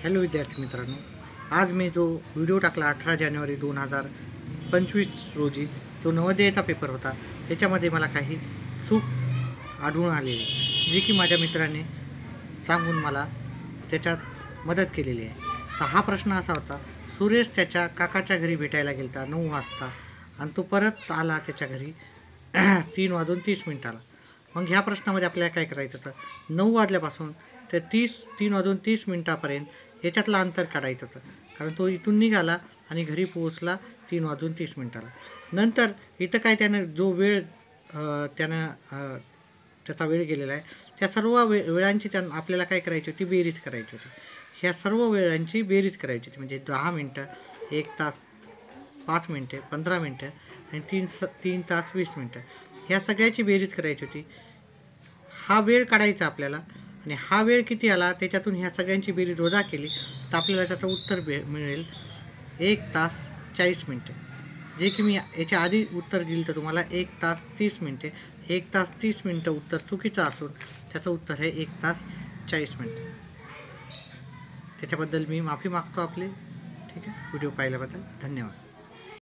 Hello विद्यार्थी मित्रांनो, आज मी जो व्हिडिओ टाकला 18 जानेवारी 2025 रोजी जो नवोदयाचा पेपर होता, त्याच्यामध्ये मला काही चूक आढळून आलेली, जी की माझ्या मित्राने सांगून मला त्याच्यात मदत केलेली आहे. तर हा प्रश्न असा होता, सुरेश त्याच्या काकाच्या घरी भेटायला गेलता 9 वाजता आणि तो परत आला त्याच्या घरी 3:30 मग ह्या प्रश्नामध्ये आपल्याला काय करायचं होतं, 9 वाजल्यापासून ते 3:30 याच्यातलं अंतर काढायचं होतं. कारण तो इथून निघाला आणि घरी पोहोचला 3:30 नंतर इथं काय त्यानं जो वेळ त्याचा वेळ गेलेला आहे, त्या सर्व वेळांची आपल्याला काय करायची होती, बेरीज करायची होती. ह्या सर्व वेळांची बेरीज करायची होती. म्हणजे 10 मिनटं, 1 तास 5 मिनटे, 15 मिनटं आणि 3 तास 20 मिनटं, ह्या सगळ्याची बेरीज करायची होती. हा वेळ काढायचा आपल्याला आणि हा वेळ किती आला त्याच्यातून ह्या सगळ्यांची बेरीज वजा केली तर आपल्याला त्याचं उत्तर मिळेल 1 तास 40 मिनटे. जे की मी याच्या आधी उत्तर दिलं तर तुम्हाला 1 तास 30 मिनटे. 1 तास 30 मिनटं उत्तर चुकीचं असून त्याचं उत्तर आहे 1 तास 40 मिनटे. त्याच्याबद्दल मी माफी मागतो आपली. ठीक आहे, व्हिडिओ पाहिल्याबद्दल धन्यवाद.